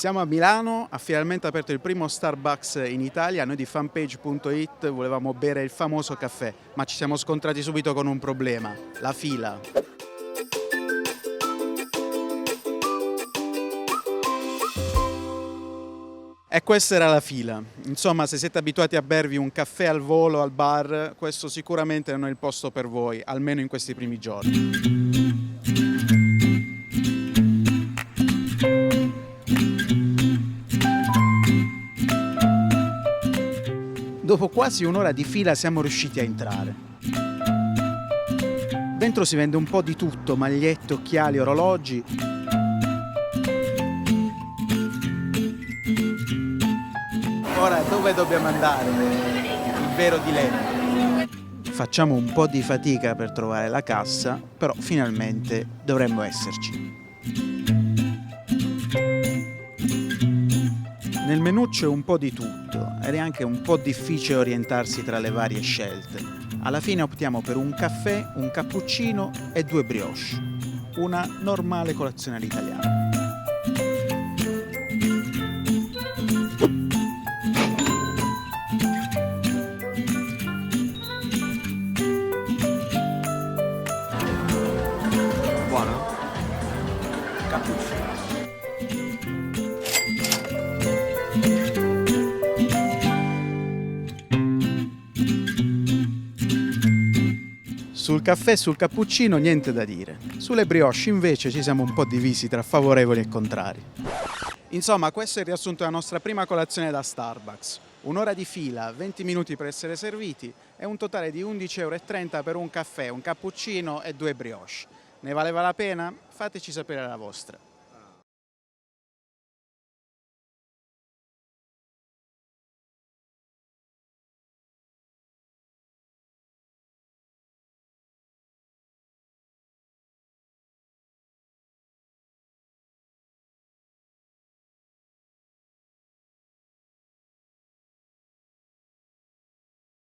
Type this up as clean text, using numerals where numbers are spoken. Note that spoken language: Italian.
Siamo a Milano, ha finalmente aperto il primo Starbucks in Italia. Noi di fanpage.it volevamo bere il famoso caffè, ma ci siamo scontrati subito con un problema: la fila. E questa era la fila. Insomma, se siete abituati a bervi un caffè al volo al bar, questo sicuramente non è il posto per voi, almeno in questi primi giorni. Dopo quasi un'ora di fila siamo riusciti a entrare. Dentro si vende un po' di tutto: magliette, occhiali, orologi. Ora dove dobbiamo andare? Il vero dilemma. Facciamo un po' di fatica per trovare la cassa, però finalmente dovremmo esserci. Nel menù c'è un po' di tutto ed è anche un po' difficile orientarsi tra le varie scelte. Alla fine optiamo per un caffè, un cappuccino e 2 brioche. Una normale colazione all'italiana. Buono? Cappuccino. Sul caffè e sul cappuccino niente da dire. Sulle brioche invece ci siamo un po' divisi tra favorevoli e contrari. Insomma, questo è il riassunto della nostra prima colazione da Starbucks. Un'ora di fila, 20 minuti per essere serviti e un totale di 11,30 € per un caffè, un cappuccino e 2 brioche. Ne valeva la pena? Fateci sapere la vostra.